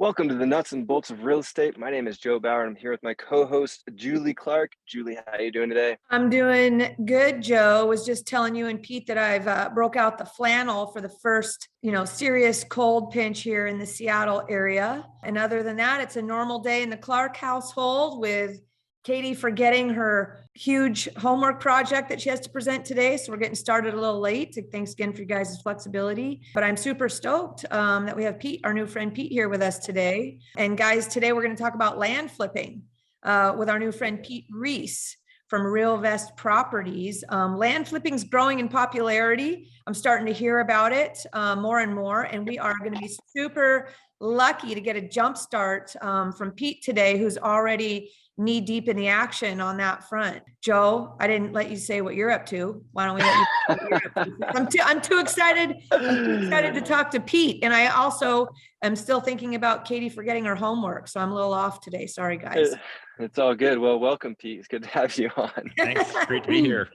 Welcome to the nuts and bolts of real estate. My name is Joe Bauer, and I'm here with my co-host, Julie Clark. Julie, how are you doing today? I'm doing good, Joe. Was just telling you and Pete that I've broke out the flannel for the first, serious cold pinch here in the Seattle area. And other than that, it's a normal day in the Clark household with Katie forgetting her huge homework project that she has to present today. So we're getting started a little late. Thanks again for you guys' flexibility. But I'm super stoked that we have Pete, our new friend Pete, here with us today. And guys, today we're going to talk about land flipping with our new friend Pete Reese from RealVest Properties. Land flipping is growing in popularity. I'm starting to hear about it more and more, and we are going to be super lucky to get a jump start from Pete today, who's already knee deep in the action on that front. Joe, I didn't let you say what you're up to. Why don't we let you say what you're up to? I'm too excited. I'm too excited to talk to Pete. And I also am still thinking about Katie forgetting her homework. So I'm a little off today. Sorry, guys. It's all good. Well, welcome, Pete. It's good to have you on. Thanks. Great to be here.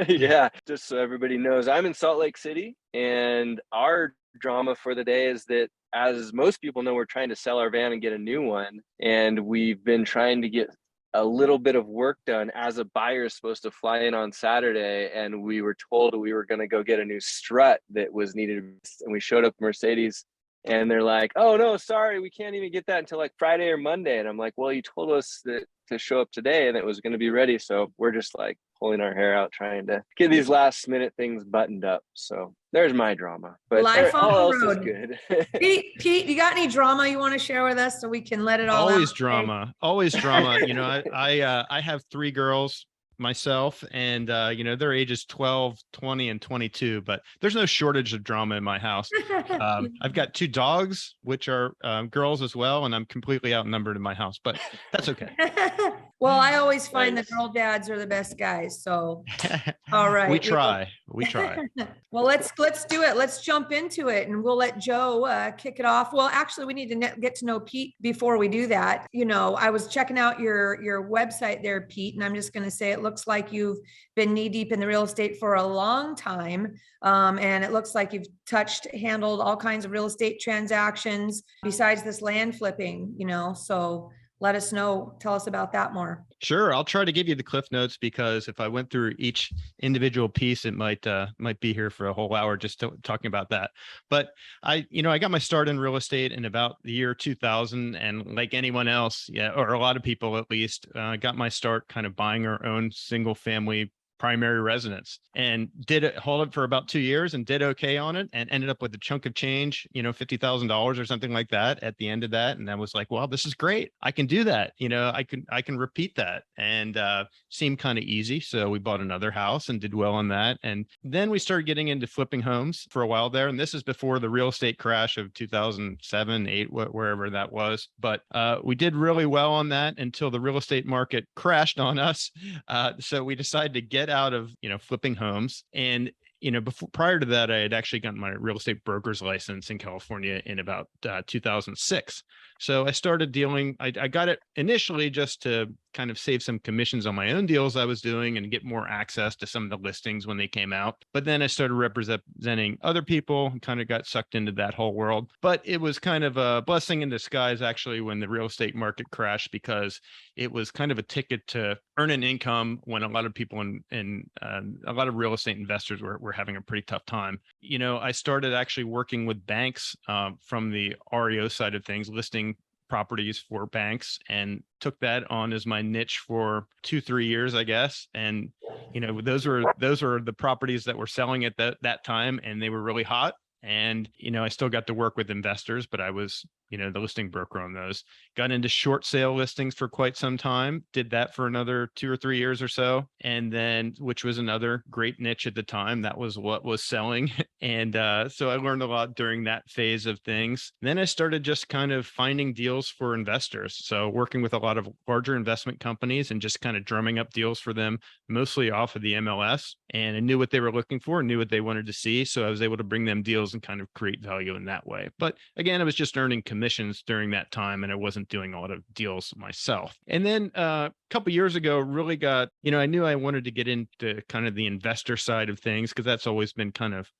Yeah, just so everybody knows, I'm in Salt Lake City, and our drama for the day is that, as most people know, we're trying to sell our van and get a new one. And we've been trying to get a little bit of work done as a buyer is supposed to fly in on Saturday. And we were told we were going to go get a new strut that was needed. And we showed up Mercedes and they're like, oh, no, sorry, we can't even get that until like Friday or Monday. And I'm like, well, you told us that to show up today and it was going to be ready. So we're just like pulling our hair out trying to get these last minute things buttoned up. So there's my drama, but Life on all the else road. is good. Pete, you got any drama you want to share with us so we can let it all Always out? drama. Always drama. I have three girls myself, and their ages 12, 20, and 22, but there's no shortage of drama in my house. I've got two dogs, which are girls as well, and I'm completely outnumbered in my house, but that's okay. Well, I always find Nice. the girl dads are the best guys. So, all right. We try. Well, let's do it. Let's jump into it, and we'll let Joe kick it off. Well, actually, we need to get to know Pete before we do that. I was checking out your website there, Pete, and I'm just going to say it looks like you've been knee deep in the real estate for a long time, and it looks like you've handled all kinds of real estate transactions besides this land flipping. So let us know. Tell us about that more. Sure. I'll try to give you the cliff notes, because if I went through each individual piece, it might be here for a whole hour just talking about that. But I got my start in real estate in about the year 2000. And like anyone else, or a lot of people at least, got my start kind of buying our own single family primary residence, and hold it for about 2 years and did okay on it, and ended up with a chunk of change, $50,000 or something like that at the end of that. And I was like, well, this is great. I can do that. I can repeat that, and seemed kind of easy. So we bought another house and did well on that. And then we started getting into flipping homes for a while there. And this is before the real estate crash of 2007, 8, wherever that was. But we did really well on that until the real estate market crashed on us. So we decided to get out of flipping homes. And prior to that, I had actually gotten my real estate broker's license in California in about 2006. So I started dealing. I got it initially just to kind of save some commissions on my own deals I was doing and get more access to some of the listings when they came out. But then I started representing other people and kind of got sucked into that whole world. But it was kind of a blessing in disguise, actually, when the real estate market crashed, because it was kind of a ticket to earn an income when a lot of people and a lot of real estate investors were having a pretty tough time. I started actually working with banks from the REO side of things, listing properties for banks, and took that on as my niche for 2-3 years, I guess. And those were the properties that were selling at that time, and they were really hot. And I still got to work with investors, but I was the listing broker on those. Got into short sale listings for quite some time, did that for another 2 or 3 years or so. And then, which was another great niche at the time, that was what was selling. And so I learned a lot during that phase of things. Then I started just kind of finding deals for investors. So working with a lot of larger investment companies and just kind of drumming up deals for them, mostly off of the MLS. And I knew what they were looking for, knew what they wanted to see. So I was able to bring them deals and kind of create value in that way. But again, I was just earning commissions during that time, and I wasn't doing a lot of deals myself. And then a couple of years ago, really got, I knew I wanted to get into kind of the investor side of things, because that's always been kind of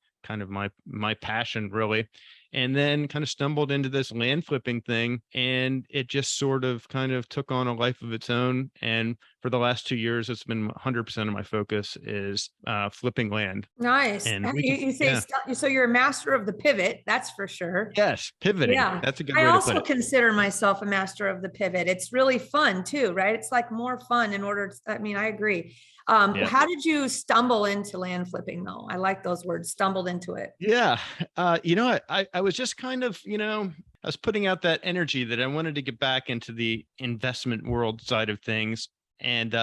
my passion, really. and then kind of stumbled into this land flipping thing, and it just sort of kind of took on a life of its own. And for the last 2 years, it's been 100% of my focus is flipping land. Nice. And we You say, yeah, so you're a master of the pivot, that's for sure. yes, pivoting. Yeah. That's a good I way to put also it. consider myself a master of the pivot. It's really fun too, right? It's like more fun in order to, I mean, I agree. Yeah. How did you stumble into land flipping though? I like those words, stumbled into it. Yeah. I was just kind of, I was putting out that energy that I wanted to get back into the investment world side of things, and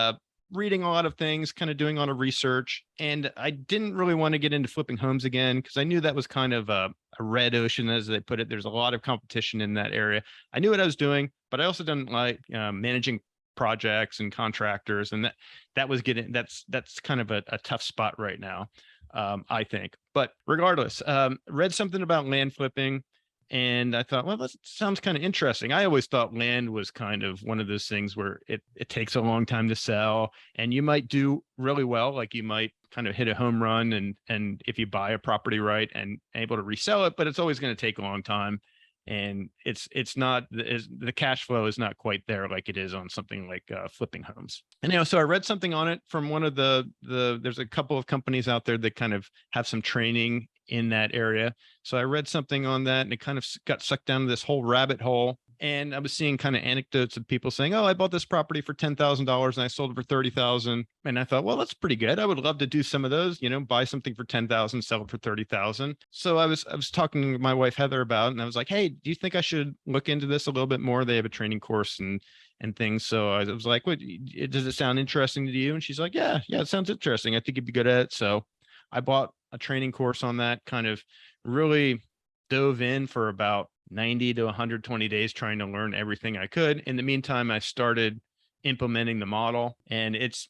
reading a lot of things, kind of doing a lot of research. And I didn't really want to get into flipping homes again because I knew that was kind of a red ocean, as they put it. There's a lot of competition in that area. I knew what I was doing, but I also didn't like managing projects and contractors, and that's kind of a tough spot right now, I think. But regardless, read something about land flipping, and I thought, well, that sounds kind of interesting. I always thought land was kind of one of those things where it takes a long time to sell, and you might do really well, like you might kind of hit a home run, and if you buy a property right and able to resell it, but it's always going to take a long time. And it's not, the cash flow is not quite there like it is on something like flipping homes. And so I read something on it from one of there's a couple of companies out there that kind of have some training in that area. So I read something on that, and it kind of got sucked down to this whole rabbit hole. And I was seeing kind of anecdotes of people saying, "Oh, I bought this property for $10,000 and I sold it for 30,000." And I thought, well, that's pretty good. I would love to do some of those, buy something for 10,000, sell it for 30,000. So I was talking to my wife, Heather, about it, and I was like, "Hey, do you think I should look into this a little bit more? They have a training course and things." So I was like, "What, does it sound interesting to you?" And she's like, "Yeah, it sounds interesting. I think you'd be good at it." So I bought a training course on that, kind of really dove in for about 90 to 120 days trying to learn everything I could. In the meantime, I started implementing the model, and it's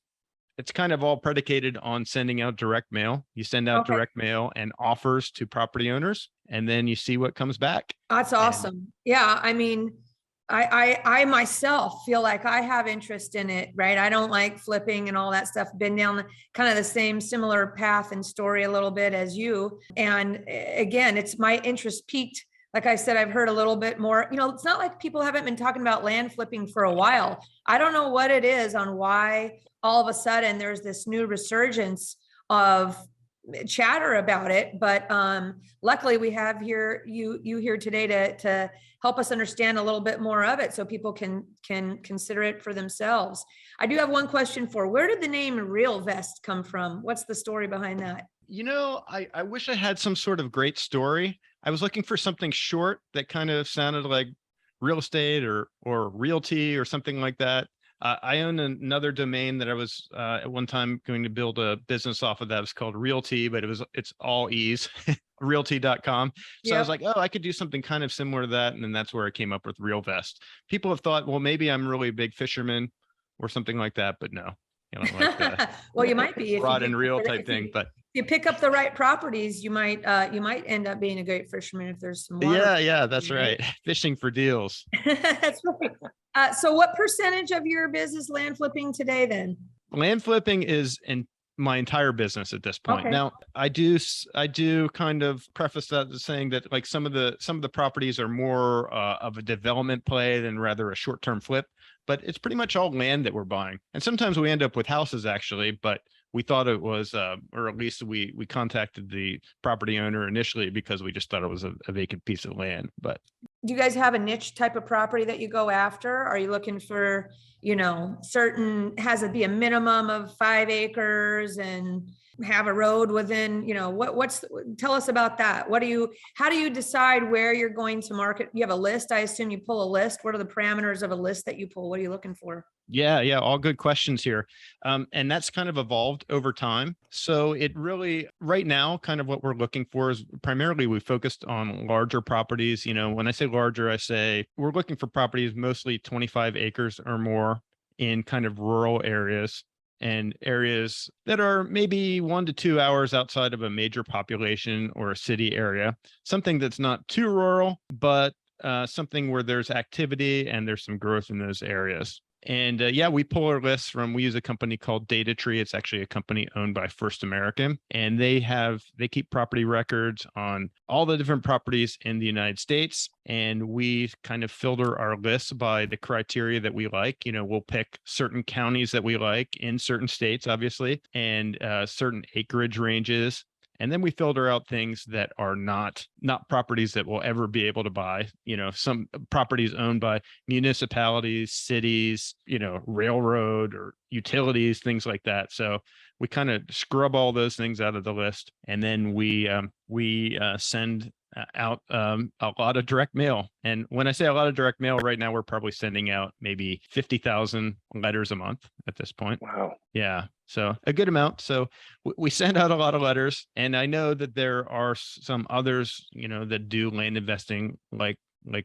kind of all predicated on sending out direct mail. You send out Okay. direct mail and offers to property owners, and then you see what comes back. That's awesome. Yeah. I mean, I myself feel like I have interest in it, right? I don't like flipping and all that stuff. Been down kind of the same similar path and story a little bit as you. And again, it's my interest peaked. Like I said, I've heard a little bit more, it's not like people haven't been talking about land flipping for a while. I don't know what it is on why all of a sudden there's this new resurgence of chatter about it, but luckily we have you here today to help us understand a little bit more of it so people can consider it for themselves. I do have one question where did the name RealVest come from? What's the story behind that? I wish I had some sort of great story. I was looking for something short that kind of sounded like real estate or realty or something like that. I own another domain that I was at one time going to build a business off of that. It was called Realty, but it's all E's, realty.com. So I was like, oh, I could do something kind of similar to that. And then that's where I came up with RealVest. People have thought, well, maybe I'm really a big fisherman or something like that, but no. Like the well, you might be if rod you and reel type thing, but you pick up the right properties, you might end up being a great fisherman if there's some water. Yeah, that's right. Fishing for deals. That's right. So what percentage of your business land flipping today then? Land flipping is in my entire business at this point. Okay. Now, I do kind of preface that as saying that like some of the properties are more of a development play than rather a short-term flip, but it's pretty much all land that we're buying. And sometimes we end up with houses actually, but we thought it was, or at least we contacted the property owner initially because we just thought it was a vacant piece of land. But do you guys have a niche type of property that you go after? Are you looking for, has it be a minimum of 5 acres and have a road within, tell us about that. How do you decide where you're going to market? You have a list. I assume you pull a list. What are the parameters of a list that you pull? What are you looking for? Yeah, all good questions here. And that's kind of evolved over time. So it really, right now, kind of what we're looking for is primarily we focused on larger properties. When I say larger, I say we're looking for properties mostly 25 acres or more in kind of rural areas and areas that are maybe 1 to 2 hours outside of a major population or a city area, something that's not too rural, but something where there's activity and there's some growth in those areas. And yeah, we pull our lists we use a company called Data Tree. It's actually a company owned by First American, and they keep property records on all the different properties in the United States. And we kind of filter our lists by the criteria that we like. We'll pick certain counties that we like in certain states, obviously, and certain acreage ranges. And then we filter out things that are not properties that we'll ever be able to buy. Some properties owned by municipalities, cities, railroad or utilities, things like that. So we kind of scrub all those things out of the list, and then we send out a lot of direct mail. And when I say a lot of direct mail, right now we're probably sending out maybe 50,000 letters a month at this point. Wow. Yeah. So a good amount. So we send out a lot of letters, and I know that there are some others, that do land investing like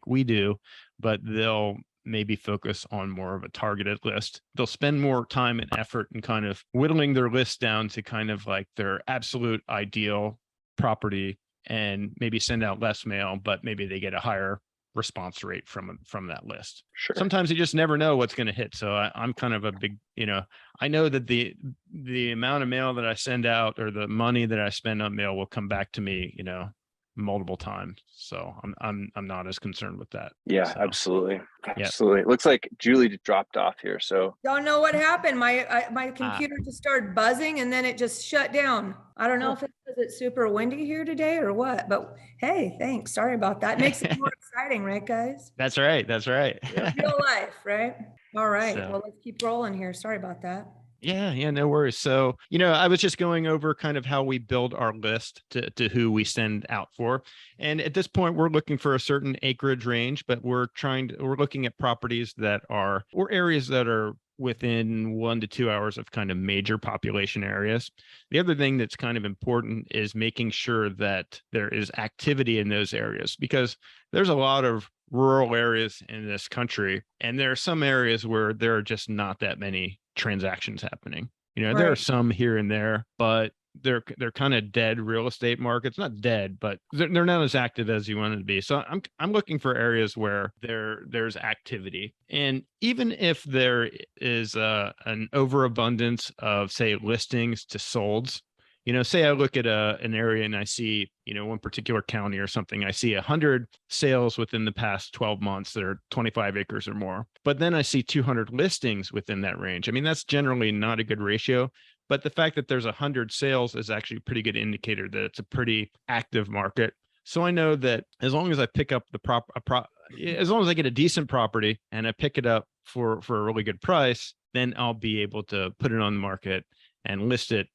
we do, but they'll maybe focus on more of a targeted list. They'll spend more time and effort in kind of whittling their list down to kind of like their absolute ideal property, and maybe send out less mail, but maybe they get a higher response rate from that list. Sure. Sometimes you just never know what's going to hit. So I'm kind of a big, I know that the amount of mail that I send out or the money that I spend on mail will come back to me, multiple times. So I'm not as concerned with that. Yeah, So, absolutely. Absolutely. It looks like Julie dropped off here. So Don't know what happened. My computer just started buzzing and then it just shut down. I don't know if it's because it's super windy here today or what, but hey, thanks. Sorry about that. Makes it more exciting, right, guys? That's right. That's right. Real life, right? All right. So- Well, let's keep rolling here. Sorry about that. Yeah, no worries. So, I was just going over kind of how we build our list to who we send out for. And at this point, we're looking for a certain acreage range, but we're looking at properties or areas that are within 1 to 2 hours of kind of major population areas. The other thing that's kind of important is making sure that there is activity in those areas, because there's a lot of rural areas in this country, and there are some areas where there are just not that many transactions happening. There are Right. some here and there, but they're kind of dead real estate markets. Not dead, but they're not as active as you want it to be. So I'm looking for areas where there's activity. And even if there is an overabundance of, say, listings to solds, say I look at an area and I see, one particular county or something, I see 100 sales within the past 12 months that are 25 acres or more, but then I see 200 listings within that range. I mean, that's generally not a good ratio, but the fact that there's 100 sales is actually a pretty good indicator that it's a pretty active market. So I know that as long as I pick up as long as I get a decent property and I pick it up for a really good price, then I'll be able to put it on the market and list it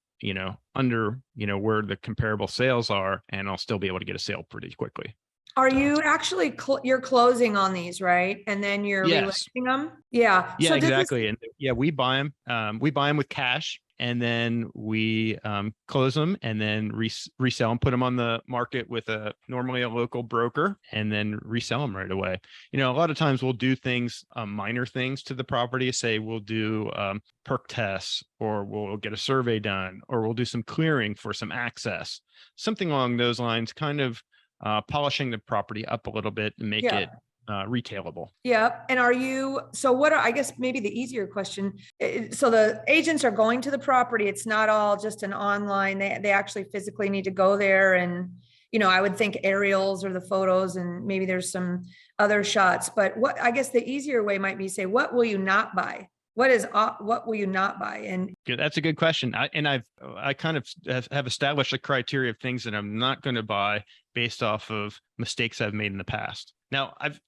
under, where the comparable sales are, and I'll still be able to get a sale pretty quickly. Are you actually, you're closing on these, right? And then you're Yes. relisting them? Yeah. Yeah, So this is- exactly. And yeah, we buy them. We buy them with cash, and then we close them and then resell them, put them on the market with normally a local broker, and then resell them right away. A lot of times we'll do things, minor things to the property. Say we'll do perk tests, or we'll get a survey done, or we'll do some clearing for some access, something along those lines, kind of polishing the property up a little bit and make it retailable. Yeah. And I guess maybe the easier question. So the agents are going to the property. It's not all just an online, they actually physically need to go there. And, I would think aerials or the photos, and maybe there's some other shots, but I guess the easier way might be say, what will you not buy? What will you not buy? And that's a good question. I kind of have established a criteria of things that I'm not going to buy based off of mistakes I've made in the past. Now, I've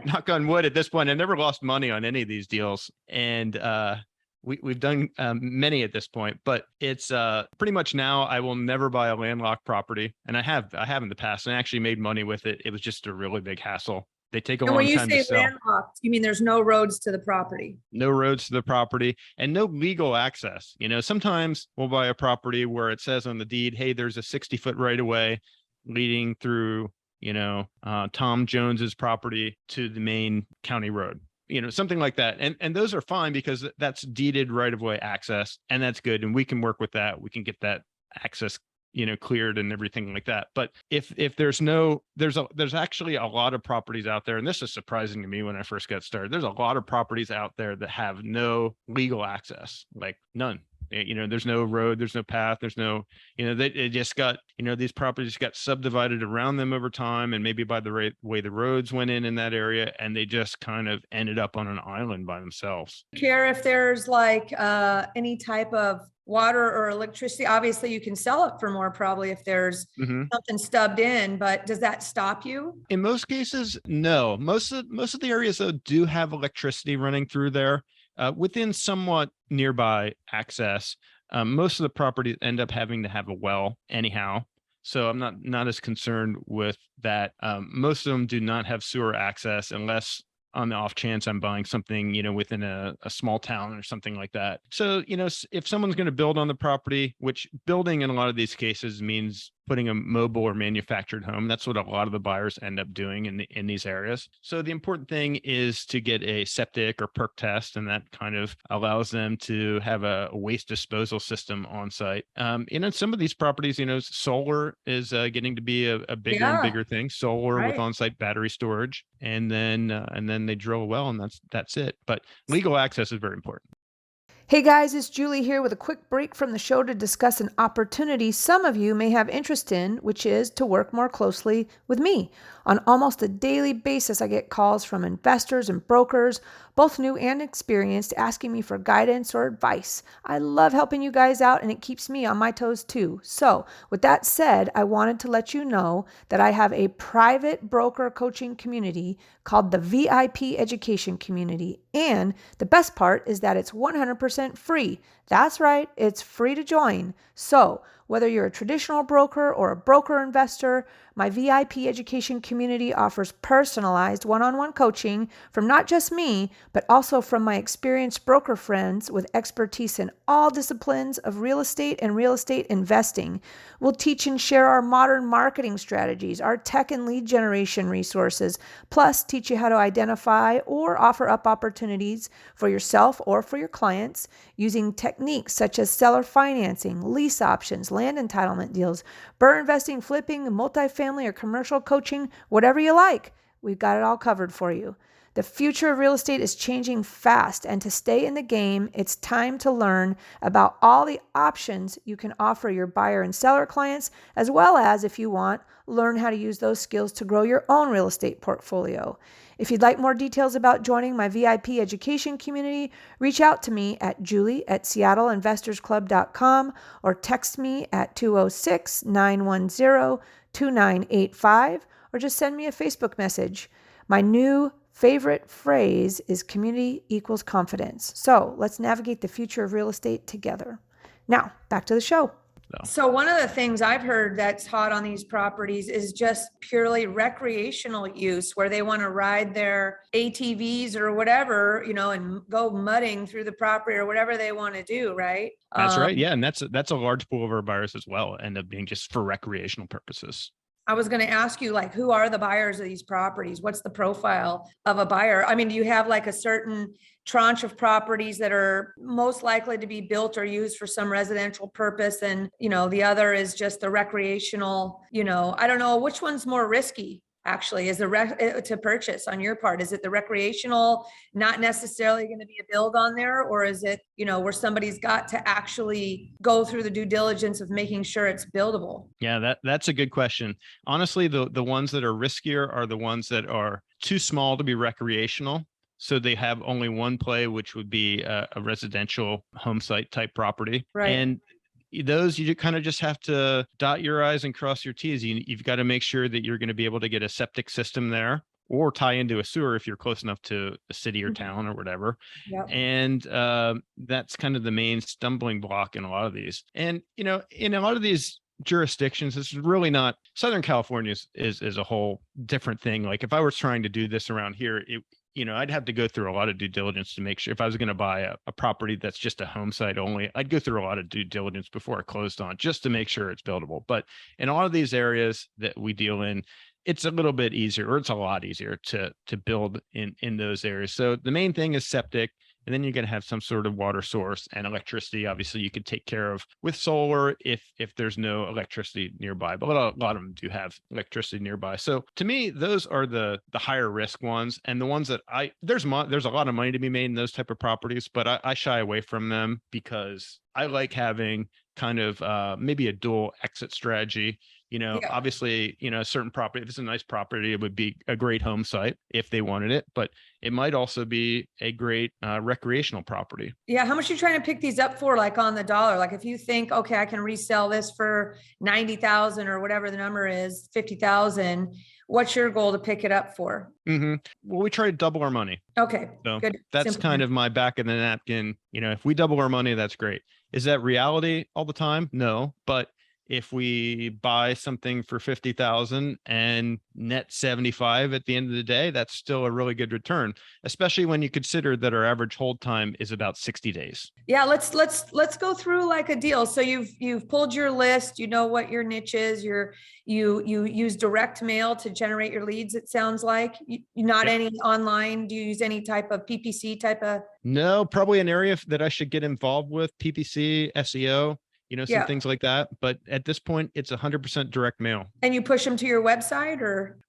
knock on wood at this point, I've never lost money on any of these deals, and we've done many at this point. But it's pretty much now I will never buy a landlocked property, and I have in the past, and I actually made money with it. It was just a really big hassle. They take a long time to sell. When you say landlocked, you mean there's no roads to the property? No roads to the property and no legal access. Sometimes we'll buy a property where it says on the deed, hey, there's a 60-foot right of way leading through, Tom Jones's property to the main county road, something like that. And those are fine because that's deeded right of way access, and that's good. And we can work with that. We can get that access, cleared and everything like that. But if there's actually a lot of properties out there, and this is surprising to me when I first got started. There's a lot of properties out there that have no legal access, like none. There's no road, there's no path, there's no, they just got, these properties got subdivided around them over time, and maybe by the way the roads went in that area, and they just kind of ended up on an island by themselves. Care if there's like any type of water or electricity? Obviously you can sell it for more probably if there's something stubbed in, but does that stop you? In most cases, no. Most of the areas though do have electricity running through there. Within somewhat nearby access, most of the properties end up having to have a well anyhow. So I'm not as concerned with that. Most of them do not have sewer access unless on the off chance I'm buying something, within a small town or something like that. So, if someone's going to build on the property, which building in a lot of these cases means putting a mobile or manufactured home. That's what a lot of the buyers end up doing in these areas. So the important thing is to get a septic or perk test, and that kind of allows them to have a waste disposal system on site. Some of these properties, solar is getting to be a bigger and bigger thing. Solar with on-site battery storage, and then they drill a well, and that's it. But legal access is very important. Hey guys, it's Julie here with a quick break from the show to discuss an opportunity some of you may have interest in, which is to work more closely with me. On almost a daily basis, I get calls from investors and brokers, both new and experienced, asking me for guidance or advice. I love helping you guys out, and it keeps me on my toes too. So with that said, I wanted to let you know that I have a private broker coaching community called the VIP Education Community. And the best part is that it's 100% free. That's right, it's free to join. So whether you're a traditional broker or a broker investor, my VIP education community offers personalized one-on-one coaching from not just me, but also from my experienced broker friends with expertise in all disciplines of real estate and real estate investing. We'll teach and share our modern marketing strategies, our tech and lead generation resources, plus teach you how to identify or offer up opportunities for yourself or for your clients using techniques such as seller financing, lease options, land entitlement deals, burr investing, flipping, multifamily or commercial coaching, whatever you like. We've got it all covered for you. The future of real estate is changing fast, and to stay in the game, it's time to learn about all the options you can offer your buyer and seller clients, as well as, if you want, learn how to use those skills to grow your own real estate portfolio. If you'd like more details about joining my VIP education community, reach out to me at julie@seattleinvestorsclub.com or text me at 206-910-2985 or just send me a Facebook message. My new favorite phrase is community equals confidence. So let's navigate the future of real estate together. Now, back to the show. So one of the things I've heard that's hot on these properties is just purely recreational use, where they want to ride their ATVs or whatever, and go mudding through the property or whatever they want to do, right? That's right. Yeah. And that's a large pool of our buyers as well, end up being just for recreational purposes. I was going to ask you, who are the buyers of these properties? What's the profile of a buyer? I mean, do you have a certain tranche of properties that are most likely to be built or used for some residential purpose, and, the other is just the recreational, I don't know, which one's more risky? Actually, is to purchase on your part? Is it the recreational, not necessarily going to be a build on there, or is it, where somebody's got to actually go through the due diligence of making sure it's buildable? Yeah, that's a good question. Honestly, the ones that are riskier are the ones that are too small to be recreational. So they have only one play, which would be a residential home site type property. Right. And those, you kind of just have to dot your I's and cross your T's. You've got to make sure that you're going to be able to get a septic system there, or tie into a sewer if you're close enough to a city or town or whatever. Yep. And that's kind of the main stumbling block in a lot of these. And, in a lot of these jurisdictions, this is really not, Southern California is a whole different thing. Like if I was trying to do this around here, I'd have to go through a lot of due diligence to make sure. If I was going to buy a property that's just a home site only, I'd go through a lot of due diligence before I closed on, just to make sure it's buildable. But in a lot of these areas that we deal in, it's a little bit easier, or it's a lot easier to build in those areas. So the main thing is septic. And then you're going to have some sort of water source and electricity. Obviously, you could take care of with solar if there's no electricity nearby. But a lot of them do have electricity nearby. So to me, those are the higher risk ones, and the ones that there's a lot of money to be made in those type of properties, but I shy away from them because I like having kind of maybe a dual exit strategy. Yeah. Obviously, a certain property, if it's a nice property, it would be a great home site if they wanted it, but it might also be a great recreational property. Yeah. How much are you trying to pick these up for, like on the dollar? Like if you think, okay, I can resell this for 90,000 or whatever the number is, 50,000, what's your goal to pick it up for? Well, we try to double our money. Okay. So Good. that's Simple. kind of my back of the napkin. If we double our money, that's great. Is that reality all the time? No, but if we buy something for 50,000 and net 75 at the end of the day, that's still a really good return, especially when you consider that our average hold time is about 60 days. Yeah, let's go through like a deal. So you've pulled your list, you know what your niche is, you use direct mail to generate your leads, it sounds like. Not any online. Do you use any type of PPC type of? No, probably an area that I should get involved with, PPC, SEO. Some things like that. But at this point, it's 100% direct mail. And you push them to your website, or?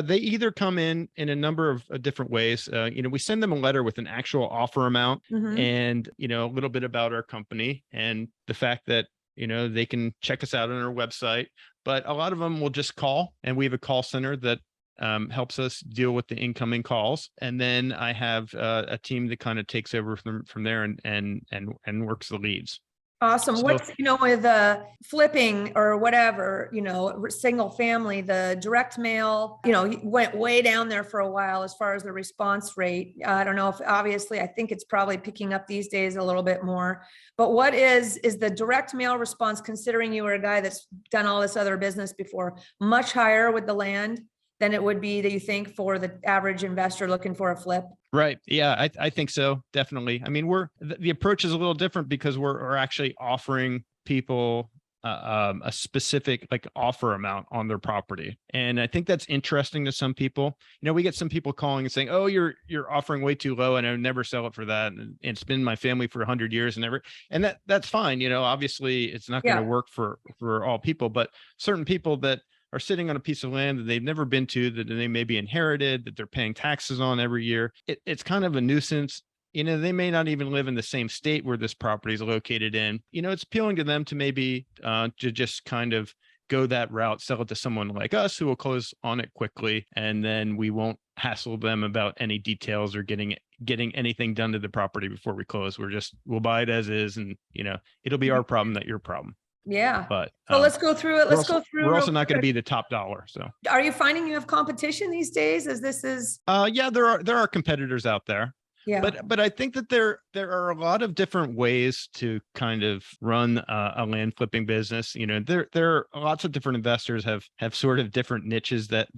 They either come in a number of different ways. We send them a letter with an actual offer amount and, a little bit about our company and the fact that, they can check us out on our website. But a lot of them will just call, and we have a call center that helps us deal with the incoming calls. And then I have a team that kind of takes over from there and works the leads. Awesome. So, What's, with flipping or whatever, single family, the direct mail, went way down there for a while as far as the response rate. I don't know if obviously I think it's probably picking up these days a little bit more, but what is the direct mail response, considering you were a guy that's done all this other business before, much higher with the land than it would be, that you think, for the average investor looking for a flip? Right. Yeah, I think so. Definitely. I mean, the approach is a little different because we're actually offering people a specific offer amount on their property. And I think that's interesting to some people. We get some people calling and saying, oh, you're offering way too low and I would never sell it for that. And it's been my family for 100 years and that's fine. Obviously it's not going to work for all people, but certain people that are sitting on a piece of land that they've never been to, that they may be inherited, that they're paying taxes on every year. It's kind of a nuisance. They may not even live in the same state where this property is located in. It's appealing to them to maybe to just kind of go that route, sell it to someone like us who will close on it quickly, and then we won't hassle them about any details or getting anything done to the property before we close. We'll buy it as is, and it'll be our problem, not your problem. Yeah. But so let's go through it. We're also not going to be the top dollar. So are you finding you have competition these days, as this is? Yeah, there are competitors out there. Yeah. But I think that there are a lot of different ways to kind of run a land flipping business. There are lots of different investors have sort of different niches that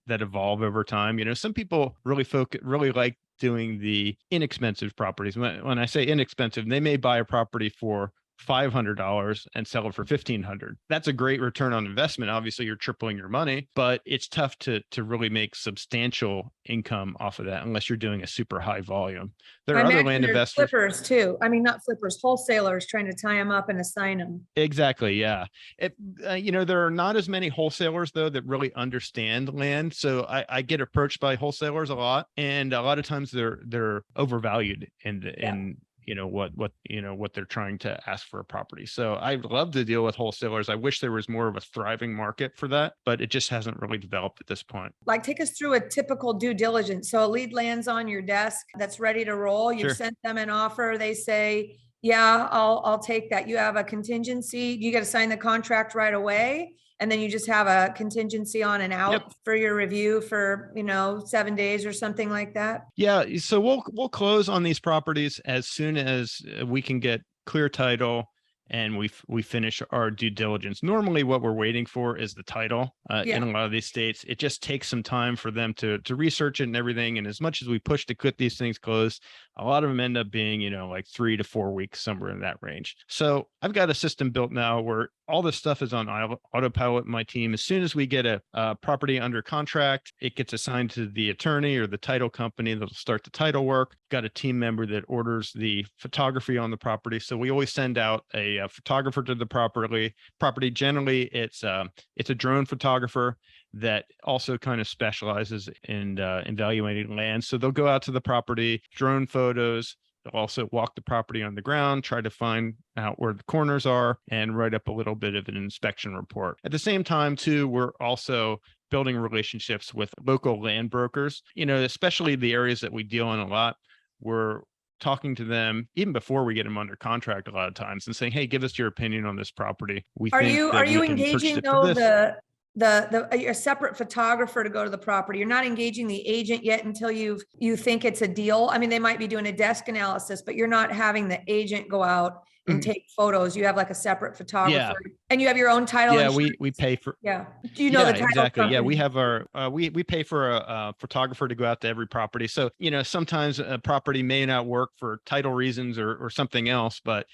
evolve over time. Some people really like doing the inexpensive properties. When I say inexpensive, they may buy a property for $500 and sell it for $1,500. That's a great return on investment. Obviously, you're tripling your money, but it's tough to really make substantial income off of that unless you're doing a super high volume. There are other land investors. Flippers too. I mean, not flippers, wholesalers trying to tie them up and assign them. Exactly. Yeah. There are not as many wholesalers though that really understand land. So I get approached by wholesalers a lot, and a lot of times they're overvalued in what they're trying to ask for a property. So I'd love to deal with wholesalers. I wish there was more of a thriving market for that, but it just hasn't really developed at this point. Take us through a typical due diligence. So a lead lands on your desk that's ready to roll. You've sent them an offer. They say, yeah, I'll take that. You have a contingency. You got to sign the contract right away. And then you just have a contingency on and out for your review for, 7 days or something like that. Yeah. So we'll close on these properties as soon as we can get clear title and we finish our due diligence. Normally what we're waiting for is the title. In a lot of these states, it just takes some time for them to research it and everything. And as much as we push to get these things closed, a lot of them end up being, like 3 to 4 weeks, somewhere in that range. So I've got a system built now where all this stuff is on autopilot in my team. As soon as we get a property under contract, it gets assigned to the attorney or the title company that'll start the title work. Got a team member that orders the photography on the property. So we always send out a photographer to the property. Generally, it's a drone photographer that also kind of specializes in evaluating land. So they'll go out to the property, drone photos. They'll also walk the property on the ground, try to find out where the corners are, and write up a little bit of an inspection report. At the same time, too, we're also building relationships with local land brokers, especially the areas that we deal in a lot. We're talking to them even before we get them under contract a lot of times and saying, hey, give us your opinion on this property. Are you engaging though a separate photographer to go to the property? You're not engaging the agent yet until you think it's a deal. I mean, they might be doing a desk analysis, but you're not having the agent go out and take photos. You have like a separate photographer, and you have your own title. Yeah, we pay for. Yeah, do you know the title exactly? company? Yeah, we have our we pay for a photographer to go out to every property. So sometimes a property may not work for title reasons or something else, but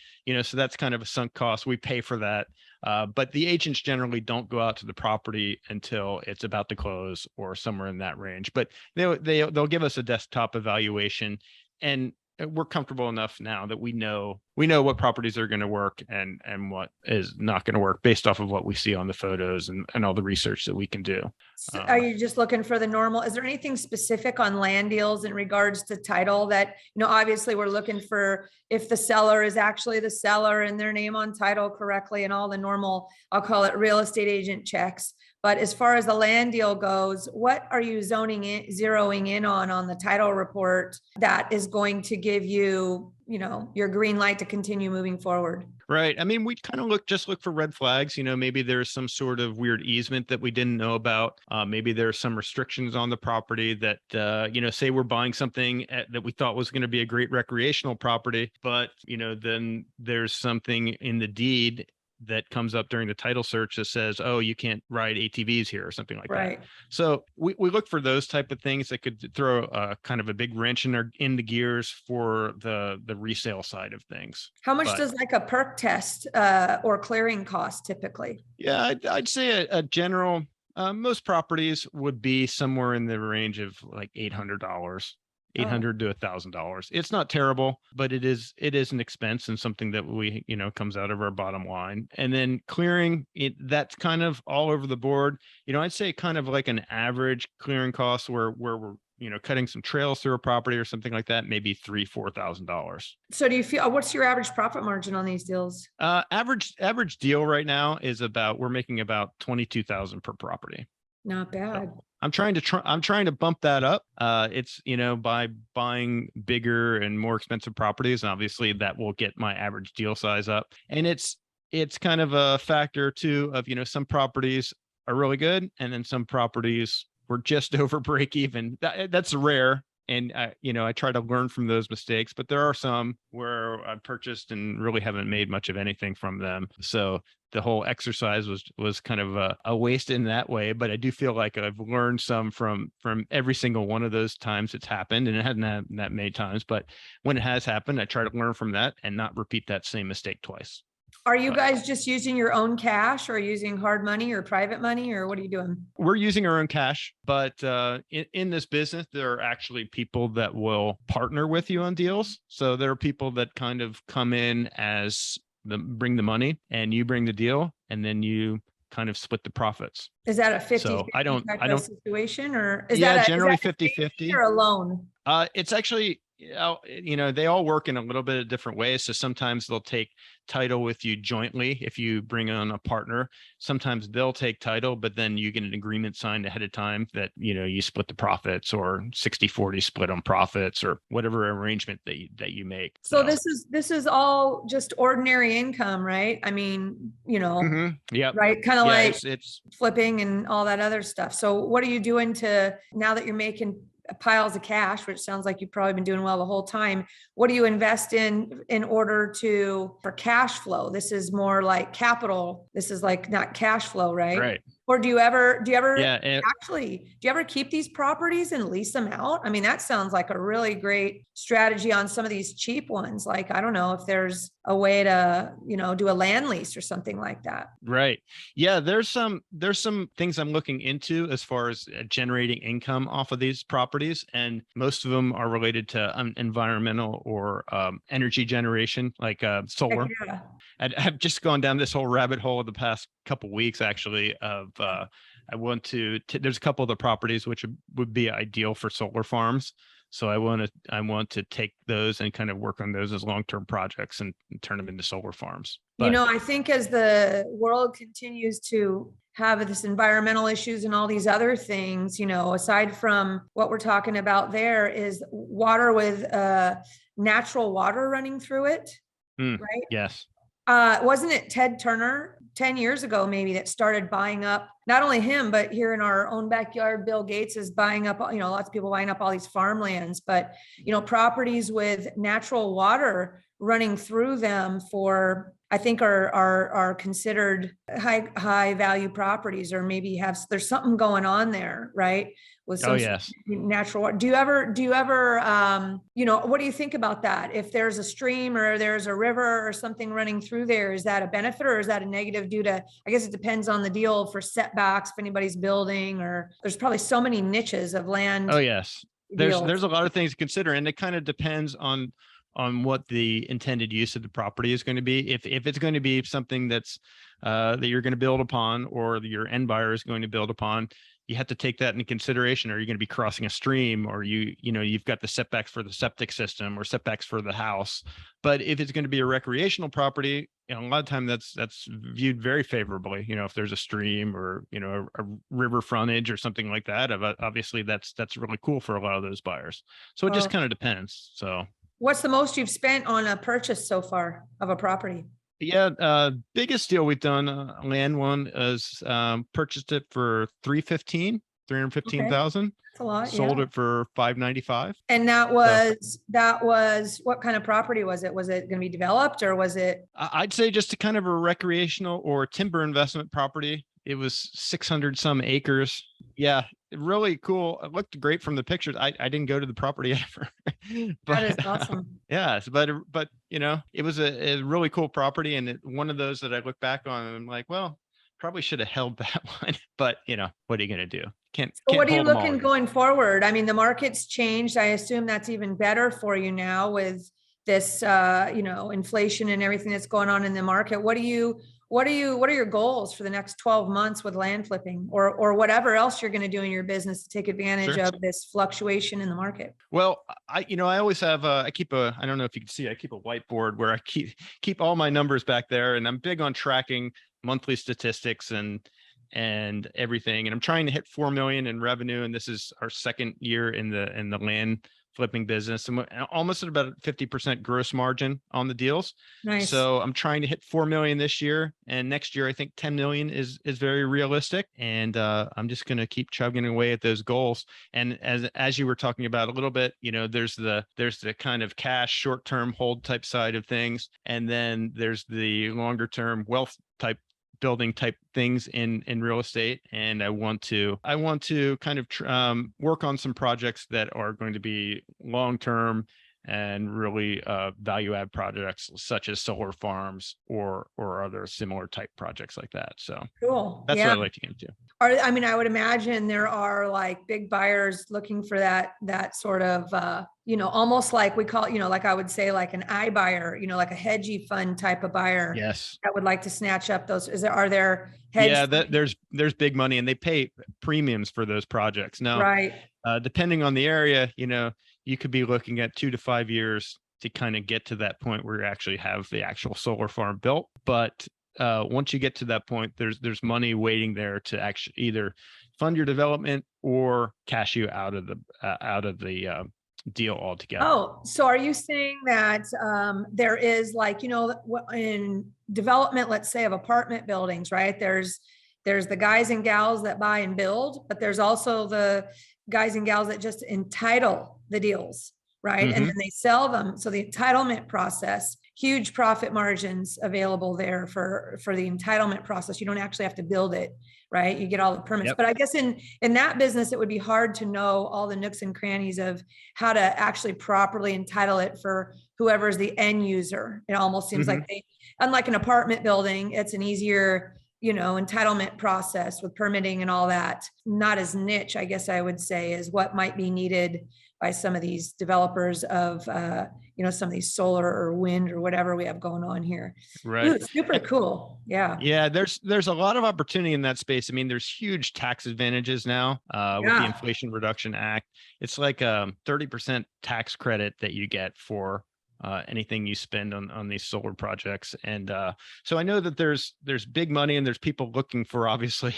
so that's kind of a sunk cost. We pay for that. But the agents generally don't go out to the property until it's about to close or somewhere in that range. But they'll give us a desktop evaluation, and we're comfortable enough now that we know what properties are going to work and what is not going to work based off of what we see on the photos and all the research that we can do. So are you just looking for the normal? Is there anything specific on land deals in regards to title that, obviously we're looking for if the seller is actually the seller and their name on title correctly and all the normal, I'll call it real estate agent checks. But as far as the land deal goes, what are you zeroing in on the title report that is going to give you, your green light to continue moving forward? Right. I mean, we kind of look for red flags. Maybe there's some sort of weird easement that we didn't know about. Maybe there's some restrictions on the property that, say we're buying something that we thought was going to be a great recreational property, but, then there's something in the deed that comes up during the title search that says, oh, you can't ride ATVs here or something like that. So we look for those type of things that could throw kind of a big wrench in the gears for the resale side of things. How much does like a perk test or clearing cost typically? Yeah, I'd say a general, most properties would be somewhere in the range of like $800. $800 to $1,000. It's not terrible, but it is an expense and something that we, comes out of our bottom line. And then clearing that's kind of all over the board. I'd say kind of like an average clearing cost where we're, cutting some trails through a property or something like that, maybe $3,000-$4,000. So do you feel, what's your average profit margin on these deals? Average deal right now is we're making about $22,000 per property. Not bad. So I'm trying to bump that up. It's, by buying bigger and more expensive properties. And obviously that will get my average deal size up. And it's kind of a factor too of, some properties are really good. And then some properties were just over break even. That's rare. And I try to learn from those mistakes, but there are some where I've purchased and really haven't made much of anything from them. So the whole exercise was kind of a waste in that way. But I do feel like I've learned some from every single one of those times it's happened, and it hadn't happened that many times. But when it has happened, I try to learn from that and not repeat that same mistake twice. Are you guys just using your own cash or using hard money or private money, or what are you doing? We're using our own cash, but in this business, there are actually people that will partner with you on deals. So there are people that kind of come in as bring the money and you bring the deal, and then you kind of split the profits. Is that a 50-50 so I don't situation, or is that that generally 50-50 or a loan? It's actually, they all work in a little bit of different ways. So sometimes they'll take title with you jointly if you bring on a partner. Sometimes they'll take title, but then you get an agreement signed ahead of time that, you split the profits, or 60-40 split on profits, or whatever arrangement that you make. So this is all just ordinary income, right? I mean, right? Kind of like it's flipping and all that other stuff. So what are you doing now that you're making piles of cash, which sounds like you've probably been doing well the whole time. What do you invest in order for cash flow? This is more like capital. This is like not cash flow, right? Right. Or do you ever Yeah. actually, do you ever keep these properties and lease them out? I mean, that sounds like a really great strategy on some of these cheap ones. Like, I don't know if there's a way to, do a land lease or something like that. Right. Yeah. There's some things I'm looking into as far as generating income off of these properties. And most of them are related to environmental or energy generation, like solar. Yeah. I've just gone down this whole rabbit hole the past couple of weeks, actually, of I want to there's a couple of the properties which would be ideal for solar farms. So I want to take those and kind of work on those as long-term projects and turn them into solar farms. But, I think as the world continues to have this environmental issues and all these other things, aside from what we're talking about, there is water with natural water running through it, right? Yes. Wasn't it Ted Turner 10 years ago, maybe, that started buying up, not only him, but here in our own backyard, Bill Gates is buying up, lots of people buying up all these farmlands, but, properties with natural water running through them for, I think are considered high value properties, or maybe there's something going on there, right? With some natural water. Do you ever, what do you think about that? If there's a stream or there's a river or something running through there, is that a benefit or is that a negative due to, I guess it depends on the deal for setbacks, if anybody's building, or there's probably so many niches of land. Oh, yes. There's a lot of things to consider, and it kind of depends on what the intended use of the property is going to be. If it's going to be something that's that you're going to build upon, or your end buyer is going to build upon, you have to take that into consideration. Are you going to be crossing a stream, or you've got the setbacks for the septic system or setbacks for the house? But if it's going to be a recreational property, a lot of time that's viewed very favorably. If there's a stream or a river frontage or something like that, obviously that's really cool for a lot of those buyers. So it just kind of depends. So. What's the most you've spent on a purchase so far of a property? Yeah, biggest deal we've done, land one, is purchased it for $315,000. That's a lot. Sold it for $595,000. And that was what kind of property was it? Was it going to be developed, or was it? I'd say just a kind of a recreational or timber investment property. It was 600 some acres. Yeah, really cool. It looked great from the pictures. I didn't go to the property ever. But, that is awesome. Yeah, but it was a really cool property, and one of those that I look back on and I'm like, well, probably should have held that one. But what are you going to do? Can't what are you looking going forward? I mean, the market's changed. I assume that's even better for you now with this, inflation and everything that's going on in the market. What are your goals for the next 12 months with land flipping, or whatever else you're going to do in your business to take advantage of this fluctuation in the market? Well, I always have I don't know if you can see, I keep a whiteboard where I keep all my numbers back there, and I'm big on tracking monthly statistics and everything. And I'm trying to hit 4 million in revenue. And this is our second year in the land flipping business, and almost at about 50% gross margin on the deals. Nice. So I'm trying to hit 4 million this year, and next year I think 10 million is very realistic. And I'm just going to keep chugging away at those goals. And as you were talking about a little bit, there's the kind of cash short-term hold type side of things, and then there's the longer term wealth type building type things in real estate. And I want to kind of work on some projects that are going to be long-term and really value add projects, such as solar farms or other similar type projects like that. So cool. That's what I like to get into. I would imagine there are like big buyers looking for that sort of, almost like we call, like I would say like an iBuyer, like a hedgy fund type of buyer. Yes. That would like to snatch up those. Are there hedge? Yeah, there's big money, and they pay premiums for those projects. Now, right. Depending on the area, you could be looking at 2 to 5 years to kind of get to that point where you actually have the actual solar farm built. But once you get to that point, there's money waiting there to actually either fund your development or cash you out of the deal altogether. Oh, so are you saying that there is, like, in development, let's say, of apartment buildings, right? There's the guys and gals that buy and build, but there's also the guys and gals that just entitle the deals, right? And Mm-hmm. then they sell them. So the entitlement process, huge profit margins available there for the entitlement process. You don't actually have to build it, right? You get all the permits. Yep. But I guess in that business, it would be hard to know all the nooks and crannies of how to actually properly entitle it for whoever's the end user. It almost seems Mm-hmm. like unlike an apartment building, it's an easier, entitlement process with permitting and all that. Not as niche, I guess I would say, as what might be needed by some of these developers of, some of these solar or wind or whatever we have going on here. Right. Ooh, super cool. Yeah. Yeah, there's a lot of opportunity in that space. I mean, there's huge tax advantages now with the Yeah. Inflation Reduction Act. It's like 30% tax credit that you get for anything you spend on these solar projects. And so I know that there's big money and there's people looking for obviously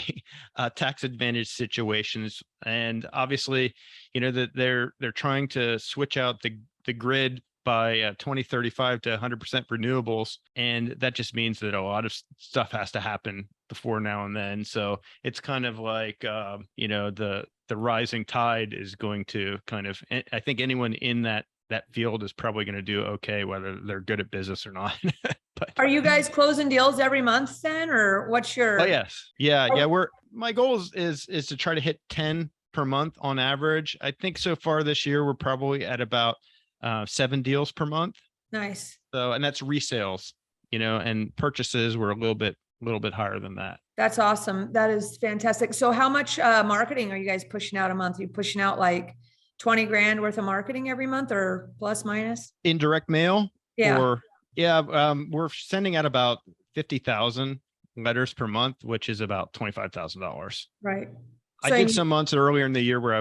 tax advantage situations. And obviously, that they're trying to switch out the grid by 2035 to 100% renewables. And that just means that a lot of stuff has to happen before now and then. So it's kind of like, the rising tide is going to kind of, I think anyone in that field is probably going to do okay, whether they're good at business or not. But Are you guys closing deals every month then, or what's your? oh yes, yeah. My goal is to try to hit 10 per month on average. I think so far this year we're probably at about 7 deals per month. Nice. So, and that's resales, and purchases were a little bit higher than that. That's awesome. That is fantastic. So how much marketing are you guys pushing out a month? Are you pushing out like 20 grand worth of marketing every month, or plus minus? Indirect mail? Yeah. Or we're sending out about 50,000 letters per month, which is about $25,000. Right. I did some months earlier in the year where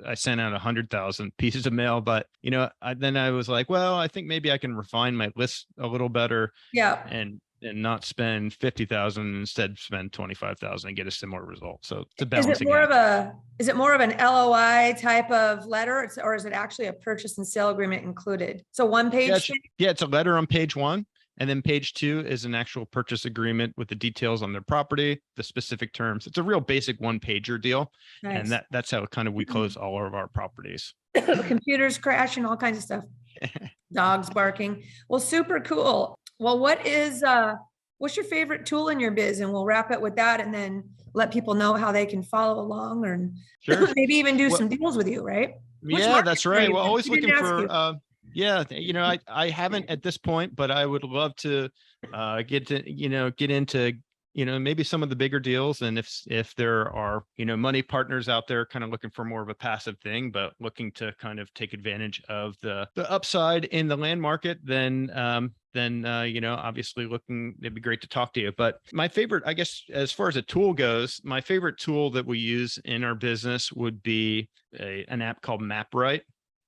I sent out 100,000 pieces of mail, but then I was like, well, I think maybe I can refine my list a little better. Yeah. And not spend 50,000, instead spend 25,000 and get a similar result. So it's a balancing act. Is it more of an LOI type of letter, or is it actually a purchase and sale agreement included? So one page. Yeah, it's a letter on page 1. And then page 2 is an actual purchase agreement with the details on their property, the specific terms. It's a real basic 1-pager deal. Nice. And that's how kind of we close all of our properties. Computers crashing, all kinds of stuff. Dogs barking. Well, super cool. Well, what's your favorite tool in your biz? And we'll wrap it with that, and then let people know how they can follow along, or sure. maybe even do some deals with you, right? Yeah, that's right. Well, always looking for, I haven't at this point, but I would love to get into, maybe some of the bigger deals. And if there are, money partners out there kind of looking for more of a passive thing, but looking to kind of take advantage of the upside in the land market, then obviously it'd be great to talk to you. But my favorite, I guess, as far as a tool goes, my favorite tool that we use in our business would be an app called MapRight.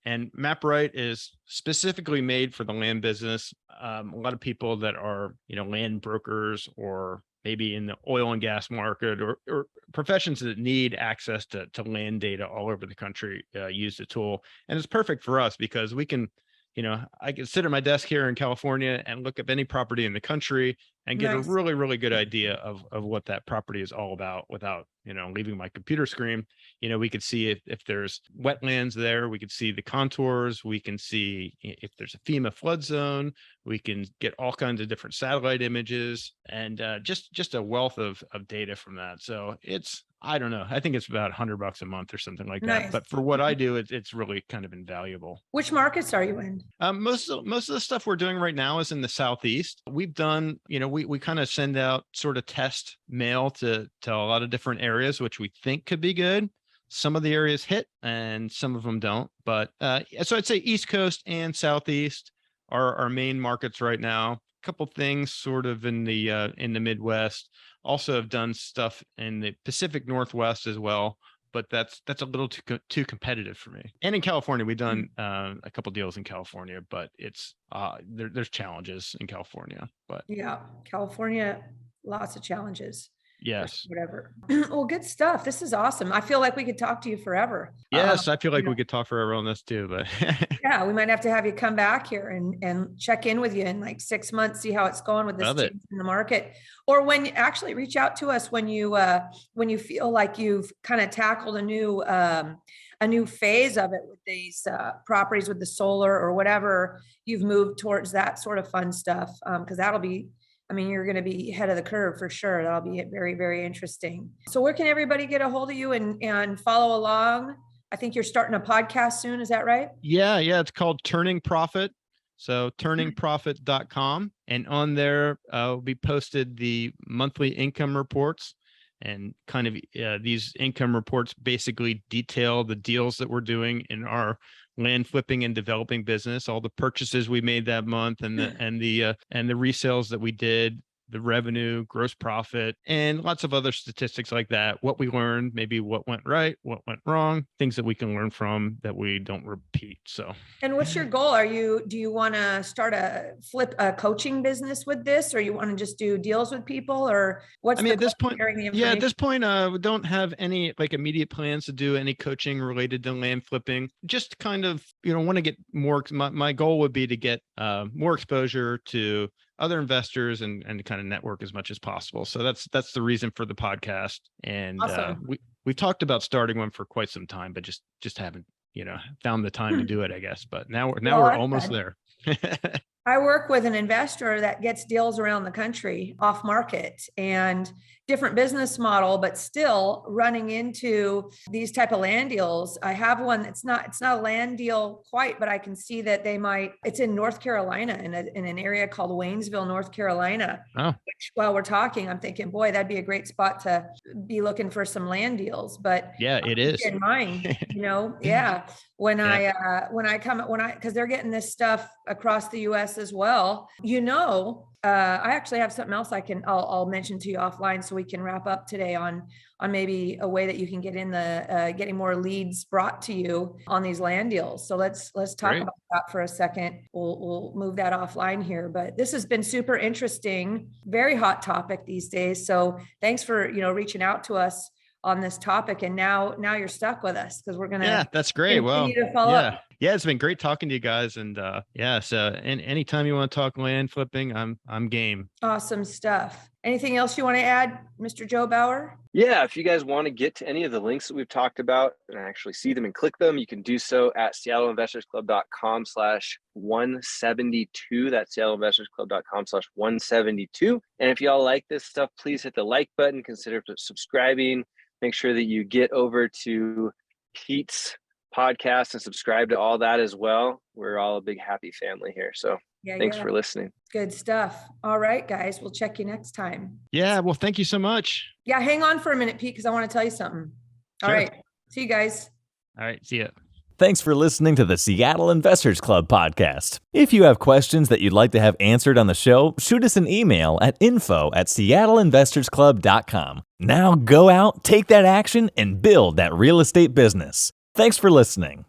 And MapRight is specifically made for the land business. A lot of people that are, land brokers, or maybe in the oil and gas market, or professions that need access to land data all over the country, use the tool. And it's perfect for us because we can, I can sit at my desk here in California and look up any property in the country and get a really, really good idea of what that property is all about without, leaving my computer screen. We could see if there's wetlands there, we could see the contours, we can see if there's a FEMA flood zone, we can get all kinds of different satellite images, and just a wealth of data from that. So I don't know. I think it's about $100 a month or something like that. Nice. But for what I do, it's really kind of invaluable. Which markets are you in? Most of the stuff we're doing right now is in the Southeast. We've done, we kind of send out sort of test mail to a lot of different areas, which we think could be good. Some of the areas hit and some of them don't. But so I'd say East Coast and Southeast are our main markets right now. A couple things sort of in the Midwest. Also have done stuff in the Pacific Northwest as well, but that's a little too competitive for me. And in California, we've done a couple deals in California, but it's there's challenges in California. But yeah, California, lots of challenges. Yes. Whatever. Well, good stuff. This is awesome. I feel like we could talk to you forever. Yes, I feel like you we know, could talk forever on this too, but yeah, we might have to have you come back here and check in with you in like 6 months, see how it's going with this love it. change in the market. Or when you actually reach out to us when you feel like you've kind of tackled a new phase of it with these properties with the solar or whatever you've moved towards, that sort of fun stuff. Because that'll be, I mean, you're going to be ahead of the curve for sure. That'll be very, very interesting. So where can everybody get a hold of you and follow along? I think you're starting a podcast soon. Is that right? Yeah. It's called Turning Profit. So turningprofit.com. And on there will be posted the monthly income reports, and kind of these income reports basically detail the deals that we're doing in our land flipping and developing business, all the purchases we made that month, and the resales that we did, the revenue, gross profit, and lots of other statistics like that. What we learned, maybe what went right, what went wrong, things that we can learn from that we don't repeat. So, and what's your goal? Do you want to start a coaching business with this, or you want to just do deals with people, or what's at this point, we don't have any like immediate plans to do any coaching related to land flipping. Just kind of, want to get more. My goal would be to get more exposure to other investors and kind of network as much as possible. So that's the reason for the podcast. And awesome. we've talked about starting one for quite some time, but just haven't, found the time to do it, I guess. But now we're almost there. I work with an investor that gets deals around the country off market and different business model, but still running into these type of land deals. I have one that's it's not a land deal quite, but I can see that it's in North Carolina in an area called Waynesville, North Carolina. Oh. Which, while we're talking, I'm thinking, boy, that'd be a great spot to be looking for some land deals. But yeah, it is in mind, yeah. Because they're getting this stuff across the US as well. I actually have something else I'll mention to you offline so we can wrap up today on maybe a way that you can get in getting more leads brought to you on these land deals. So let's talk about that for a second. We'll move that offline here, but this has been super interesting, very hot topic these days. So thanks for, reaching out to us on this topic. And now you're stuck with us because we're going to. That's great. Well, up. Yeah, it's been great talking to you guys. And so anytime you want to talk land flipping, I'm game. Awesome stuff. Anything else you want to add, Mr. Joe Bauer? Yeah, if you guys want to get to any of the links that we've talked about and actually see them and click them, you can do so at seattleinvestorsclub.com/172. That's seattleinvestorsclub.com/172. And if y'all like this stuff, please hit the like button, consider subscribing. Make sure that you get over to Pete's podcast and subscribe to all that as well. We're all a big happy family here. So thanks for listening. Good stuff. All right, guys, we'll check you next time. Yeah, well, thank you so much. Yeah, hang on for a minute, Pete, because I want to tell you something. All right. See you guys. All right. See ya. Thanks for listening to the Seattle Investors Club podcast. If you have questions that you'd like to have answered on the show, shoot us an email at info@seattleinvestorsclub.com. Now go out, take that action, and build that real estate business. Thanks for listening.